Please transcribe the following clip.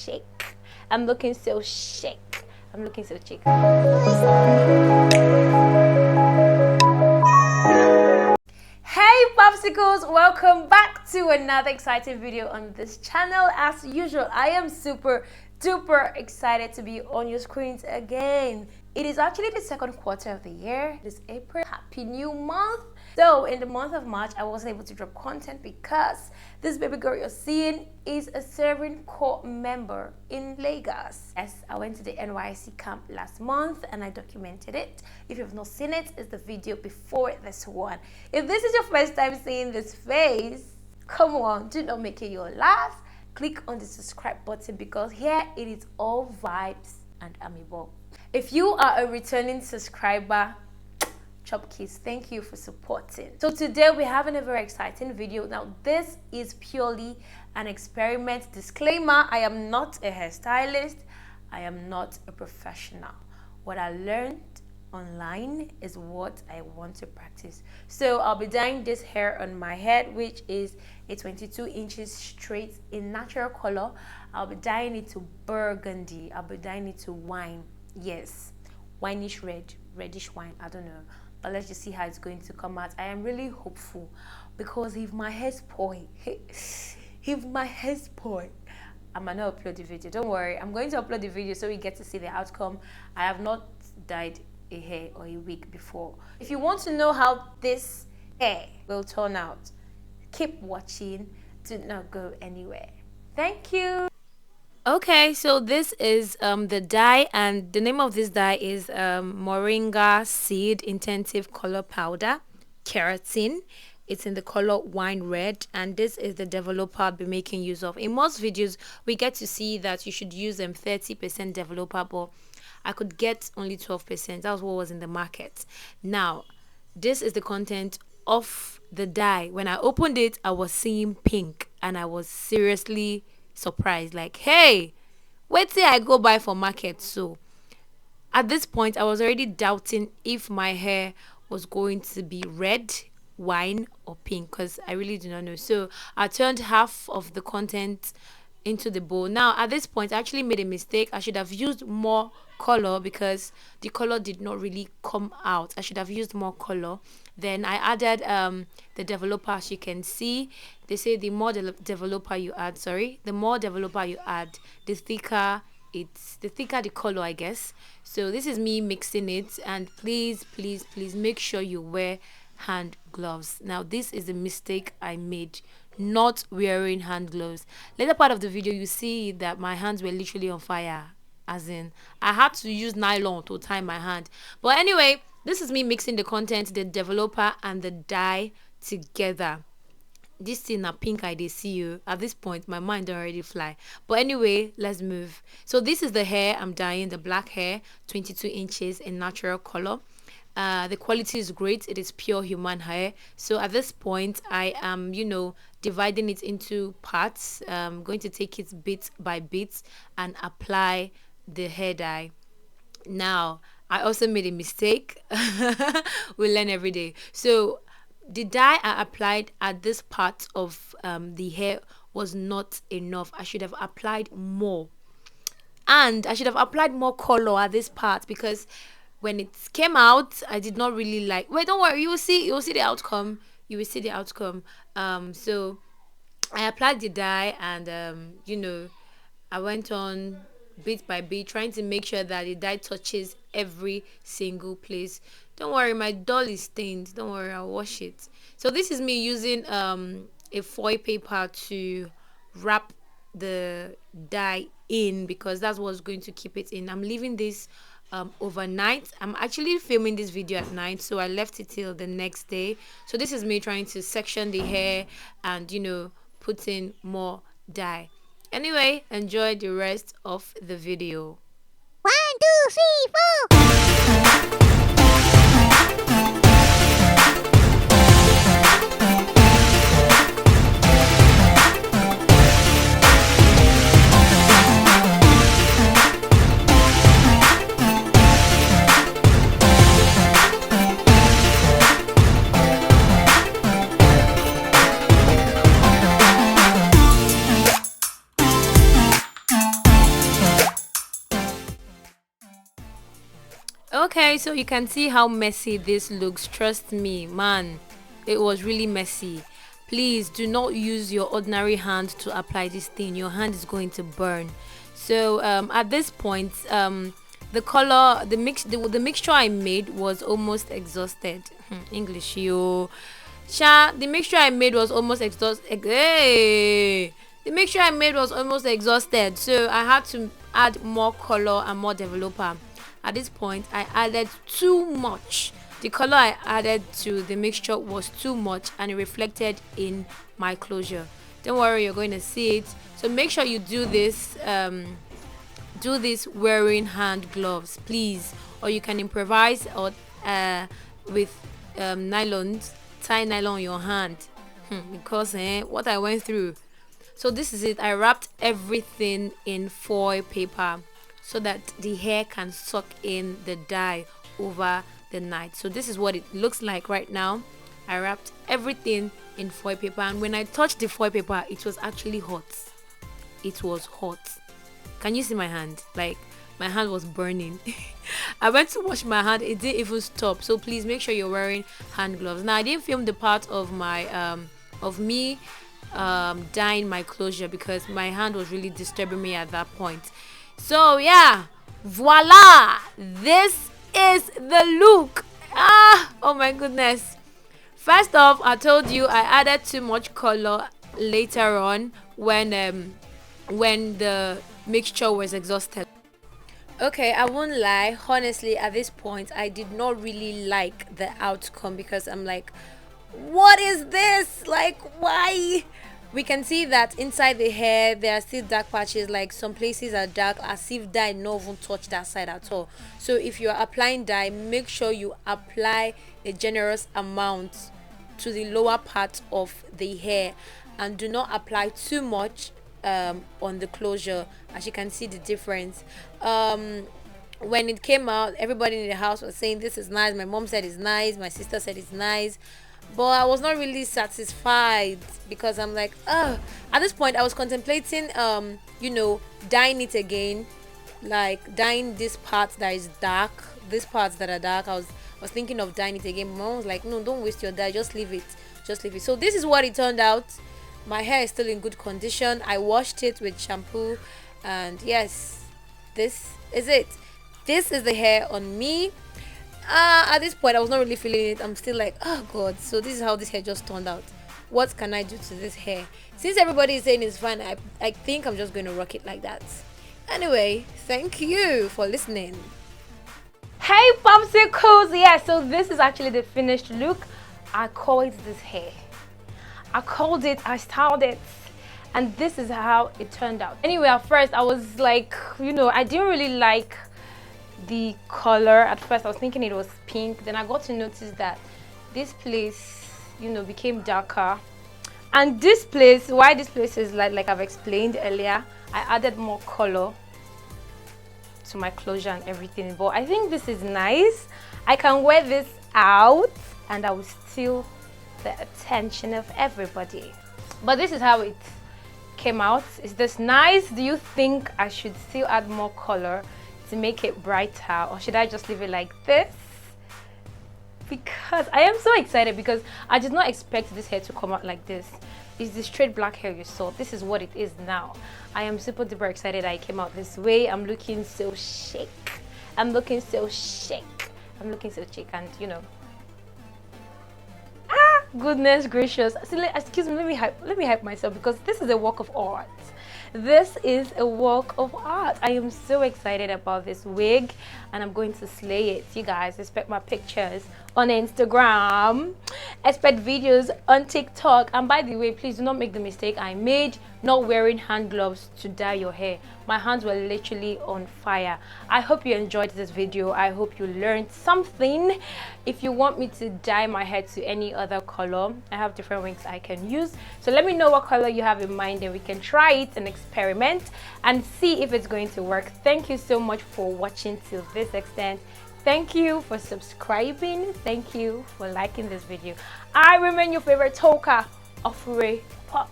chic. I'm looking so chic. I'm looking so chic. Hey Popsicles, welcome back to another exciting video on this channel. As usual, I am super duper excited to be on your screens again. It is actually the second quarter of the year. It is April. Happy new month. So in the month of March, I wasn't able to drop content because this baby girl you're seeing is a Serving Corps member in Lagos. Yes, I went to the NYC camp last month and I documented it. If you have not seen it, it's the video before this one. If this is your first time seeing this face, come on, do not make it your last. Click on the subscribe button because here it is all vibes and amiibo. If you are a returning subscriber, chop kiss, thank you for supporting. So today we're having a very exciting video. Now this is purely an experiment. Disclaimer, I am not a hairstylist. I am not a professional. What I learned online is what I want to practice. So I'll be dyeing this hair on my head, which is a 22 inches straight in natural color. I'll be dyeing it to burgundy. I'll be dyeing it to wine. Yes, wineish red, reddish wine, I don't know, but let's just see how it's going to come out. I am really hopeful because if my hair spoil, I'm gonna upload the video. Don't worry, I'm going to upload the video so we get to see the outcome. I have not dyed a hair or a wig before. If you want to know how this hair will turn out, keep watching. Do not go anywhere. Thank you. Okay, so this is the dye, and the name of this dye is Moringa Seed Intensive Color Powder Keratin. It's in the color wine red, and this is the developer I'll be making use of. In most videos, we get to see that you should use 30% developer, but I could get only 12%. That was what was in the market. Now, this is the content of the dye. When I opened it, I was seeing pink, and I was seriously surprised. Like, hey, wait till I go buy for market. So at this point, I was already doubting if my hair was going to be red, wine, or pink, because I really do not know. So I turned half of the content into the bowl. Now at this point, I actually made a mistake. I should have used more color because the color did not really come out. I should have used more color. Then I added the developer. As you can see, they say the more developer you add, the thicker the color, I guess. So this is me mixing it, and please make sure you wear hand gloves. Now this is a mistake I made, not wearing hand gloves. Later part of the video, you see that my hands were literally on fire, as in I had to use nylon to tie my hand. But anyway, this is me mixing the content, the developer and the dye together. This thing a pink I see you. At this point, my mind don't already fly. But anyway, let's move. So this is the hair I'm dyeing, the black hair, 22 inches in natural color. The quality is great. It is pure human hair. So at this point, I am, dividing it into parts. I'm going to take it bit by bit and apply the hair dye. Now, I also made a mistake. We learn every day. So the dye I applied at this part of the hair was not enough. I should have applied more. And I should have applied more color at this part because when it came out, I did not really like. Wait, don't worry. You will see the outcome. You will see the outcome. So I applied the dye, and I went on bit by bit, trying to make sure that the dye touches every single place. Don't worry, my doll is stained. Don't worry, I'll wash it. So this is me using a foil paper to wrap the dye in because that's what's going to keep it in. I'm leaving this overnight. I'm actually filming this video at night, so I left it till the next day. So this is me trying to section the hair and put in more dye. Anyway, enjoy the rest of the video. 1, 2, 3, 4. Okay, so you can see how messy this looks. Trust me, man, it was really messy. Please do not use your ordinary hand to apply this thing. Your hand is going to burn. So at this point, the color, the mixture I made was almost exhausted. English, yo. The mixture I made was almost exhausted. Hey! The mixture I made was almost exhausted, so I had to add more color and more developer. At this point, I added too much. The color I added to the mixture was too much and it reflected in my closure. Don't worry, you're going to see it. So make sure you do this wearing hand gloves, please, or you can improvise or with nylons, tie nylon on your hand. Because what I went through. So this is it. I wrapped everything in foil paper so that the hair can suck in the dye over the night. So this is what it looks like right now. I wrapped everything in foil paper, and when I touched the foil paper, it was actually hot. It was hot. Can you see my hand? Like, my hand was burning. I went to wash my hand, it didn't even stop. So please make sure you're wearing hand gloves. Now I didn't film the part of my of me dyeing my closure because my hand was really disturbing me at that point. So yeah, voila, this is the look. Oh my goodness. First off, I told you I added too much color later on when the mixture was exhausted. Okay, I won't lie, honestly at this point I did not really like the outcome because I'm like, what is this? Like, why? We can see that inside the hair there are still dark patches, like some places are dark as if dye not even touch that side at all. So if you are applying dye, make sure you apply a generous amount to the lower part of the hair and do not apply too much on the closure. As you can see the difference, when it came out, everybody in the house was saying this is nice. My mom said it's nice, my sister said it's nice, but I was not really satisfied because I'm like, at this point I was contemplating dyeing it again, like dyeing this part that is dark, these parts that are dark. I was thinking of dyeing it again, but my mom was like, no, don't waste your dye, just leave it, so this is what it turned out. My hair is still in good condition. I washed it with shampoo, and yes, this is it. This is the hair on me. At this point I was not really feeling it. I'm still like, oh god, so this is how this hair just turned out. What can I do to this hair? Since everybody is saying it's fine, I think I'm just going to rock it like that. Anyway, thank you for listening. Hey Popsicles! Yeah, so this is actually the finished look. I called this hair, I styled it, and this is how it turned out. Anyway, at first I was like, I didn't really like the color. At first I was thinking it was pink, then I got to notice that this place became darker, and this place, why this place is like I've explained earlier, I added more color to my closure and everything. But I think this is nice. I can wear this out and I will steal the attention of everybody. But this is how it came out. Is this nice? Do you think I should still add more color to make it brighter, or should I just leave it like this? Because I am so excited, because I did not expect this hair to come out like this. It's the straight black hair you saw. This is what it is now. I am super duper excited that it came out this way. I'm looking so chic. I'm looking so chic, and goodness gracious. Excuse me, let me hype myself, because this is a work of art. This is a work of art. I am so excited about this wig, and I'm going to slay it. You guys expect my pictures on Instagram, expect videos on TikTok. And by the way, please do not make the mistake I made not wearing hand gloves to dye your hair. My hands were literally on fire. I hope you enjoyed this video. I hope you learned something. If you want me to dye my hair to any other color, I have different wigs I can use, so let me know what color you have in mind, and we can try it and experiment and see if it's going to work. Thank you so much for watching till this extent. Thank you for subscribing. Thank you for liking this video. I remain your favorite talker, Ofure Pop.